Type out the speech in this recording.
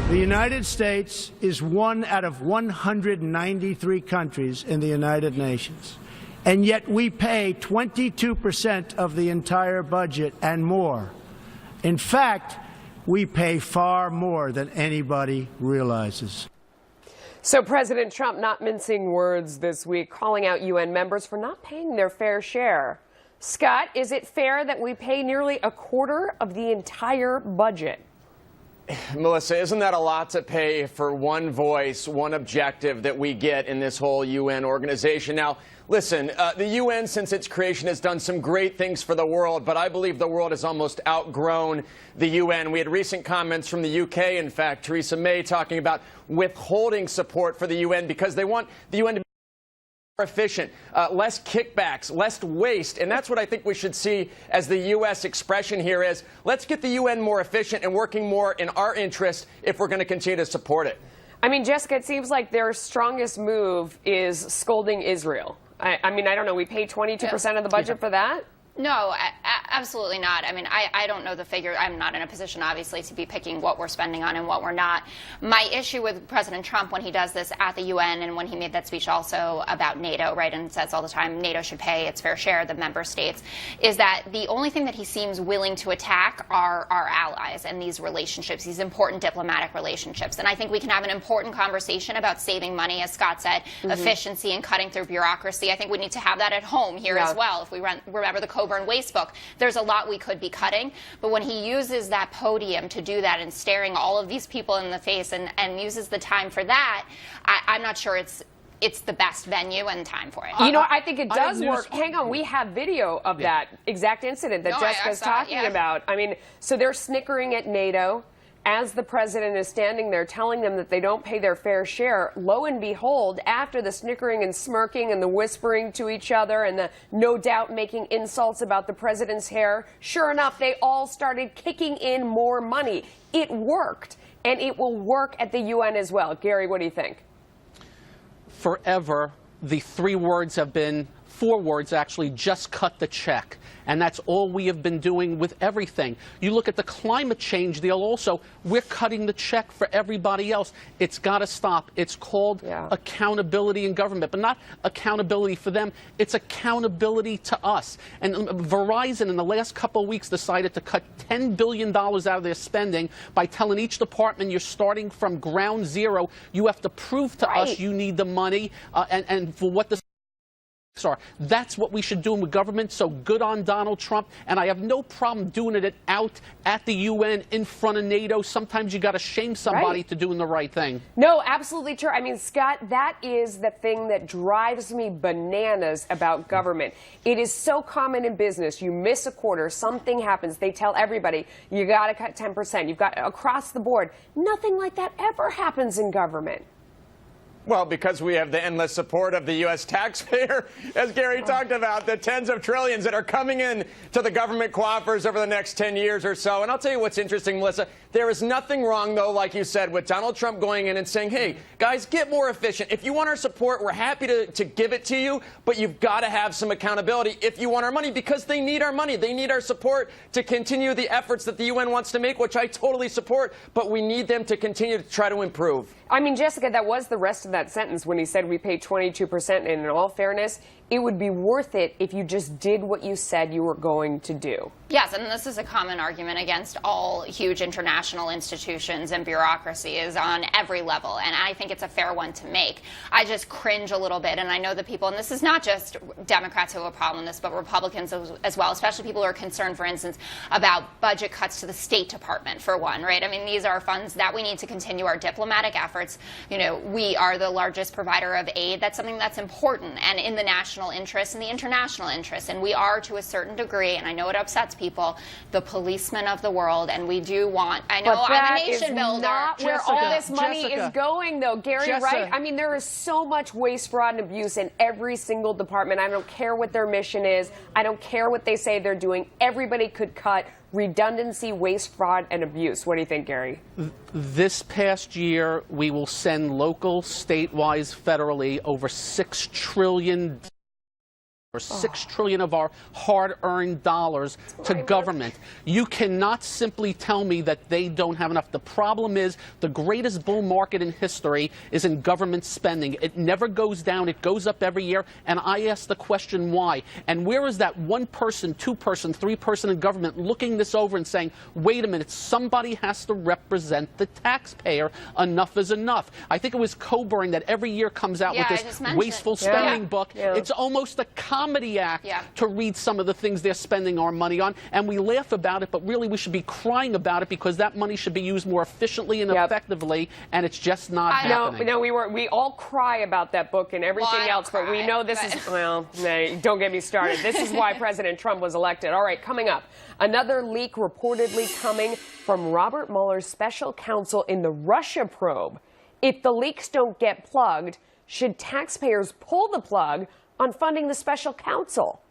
The United States is one out of 193 countries in the United Nations, and yet we pay 22% of the entire budget and more. In fact, we pay far more than anybody realizes. So President Trump not mincing words this week, calling out UN members for not paying their fair share. Scott, is it fair that we pay nearly a quarter of the entire budget? Melissa, isn't that a lot to pay for one voice, one objective that we get in this whole UN organization? Now, listen, the UN, since its creation, has done some great things for the world, but I believe the world has almost outgrown the UN. We had recent comments from the UK, in fact, Theresa May talking about withholding support for the UN because they want the UN to be more efficient, less kickbacks, less waste. And that's what I think we should see as the U.S. expression here is, let's get the UN more efficient and working more in our interest if we're going to continue to support it. I mean, Jessica, it seems like their strongest move is scolding Israel. I mean, I don't know. We pay 22% of the budget for that? No, absolutely not. I mean, I don't know the figure. I'm not in a position, obviously, to be picking what we're spending on and what we're not. My issue with President Trump when he does this at the UN and when he made that speech also about NATO, right, and says all the time NATO should pay its fair share, the member states, is that the only thing that he seems willing to attack are our allies and these relationships, these important diplomatic relationships. And I think we can have an important conversation about saving money, as Scott said, efficiency and cutting through bureaucracy. I think we need to have that at home here as well. If we remember the Coburn Waste book, there's a lot we could be cutting. But when he uses that podium to do that and staring all of these people in the face and uses the time for that, I'm not sure it's the best venue and time for it. You know, I think it does work. Hang on, we have video of that exact incident that Jessica's talking about. I mean, so they're snickering at NATO as the president is standing there telling them that they don't pay their fair share. Lo and behold, after the snickering and smirking and the whispering to each other and the no doubt making insults about the president's hair, sure enough, they all started kicking in more money. It worked, and it will work at the UN as well. Gary, what do you think? Forever, the three words have been, four words actually, just cut the check. And that's all we have been doing with everything. You look at the climate change deal also, we're cutting the check for everybody else. It's got to stop. It's called accountability in government, but not accountability for them. It's accountability to us. And Verizon in the last couple of weeks decided to cut $10 billion out of their spending by telling each department you're starting from ground zero. You have to prove to us you need the money and for what the are. That's what we should do with government. So good on Donald Trump. And I have no problem doing it out at the UN, in front of NATO. Sometimes you got to shame somebody to doing the right thing. No, absolutely true. I mean, Scott, that is the thing that drives me bananas about government. It is so common in business. You miss a quarter, something happens. They tell everybody, you got to cut 10%. You've got across the board. Nothing like that ever happens in government. Well, because we have the endless support of the U.S. taxpayer, as Gary talked about, the tens of trillions that are coming in to the government coffers over the next 10 years or so. And I'll tell you what's interesting, Melissa. There is nothing wrong, though, like you said, with Donald Trump going in and saying, hey, guys, get more efficient. If you want our support, we're happy to give it to you, but you've got to have some accountability if you want our money, because they need our money. They need our support to continue the efforts that the UN wants to make, which I totally support, but we need them to continue to try to improve. I mean, Jessica, that was the rest of that sentence when he said we pay 22%, and in all fairness, it would be worth it if you just did what you said you were going to do. Yes, and this is a common argument against all huge international institutions and bureaucracies on every level, and I think it's a fair one to make. I just cringe a little bit, and I know that people, and this is not just Democrats who have a problem with this, but Republicans as well, especially people who are concerned, for instance, about budget cuts to the State Department, for one, right? I mean, these are funds that we need to continue our diplomatic efforts. You know, we are the largest provider of aid. That's something that's important and in the national interest and the international interest, and we are, to a certain degree, and I know it upsets people, the policemen of the world, and we do want, I know I'm a nation builder. Not where all this money is going, though, Gary, right? I mean, there is so much waste, fraud, and abuse in every single department. I don't care what their mission is. I don't care what they say they're doing. Everybody could cut redundancy, waste, fraud, and abuse. What do you think, Gary? This past year, we will send local, state-wise, federally, over $6 trillion $6 trillion of our hard-earned dollars to government. You cannot simply tell me that they don't have enough. The problem is the greatest bull market in history is in government spending. It never goes down. It goes up every year. And I ask the question why. And where is that one person, two person, three person in government looking this over and saying, wait a minute, somebody has to represent the taxpayer. Enough is enough. I think it was Coburn that every year comes out with this wasteful spending book. It's almost a comedy act to read some of the things they're spending our money on, and we laugh about it, but really we should be crying about it because that money should be used more efficiently and effectively, and it's just not happening. No, we all cry about that book and everything else, but we know this is, well, no, don't get me started. This is why President Trump was elected. All right, coming up, another leak reportedly coming from Robert Mueller's special counsel in the Russia probe. If the leaks don't get plugged, should taxpayers pull the plug on funding the special counsel?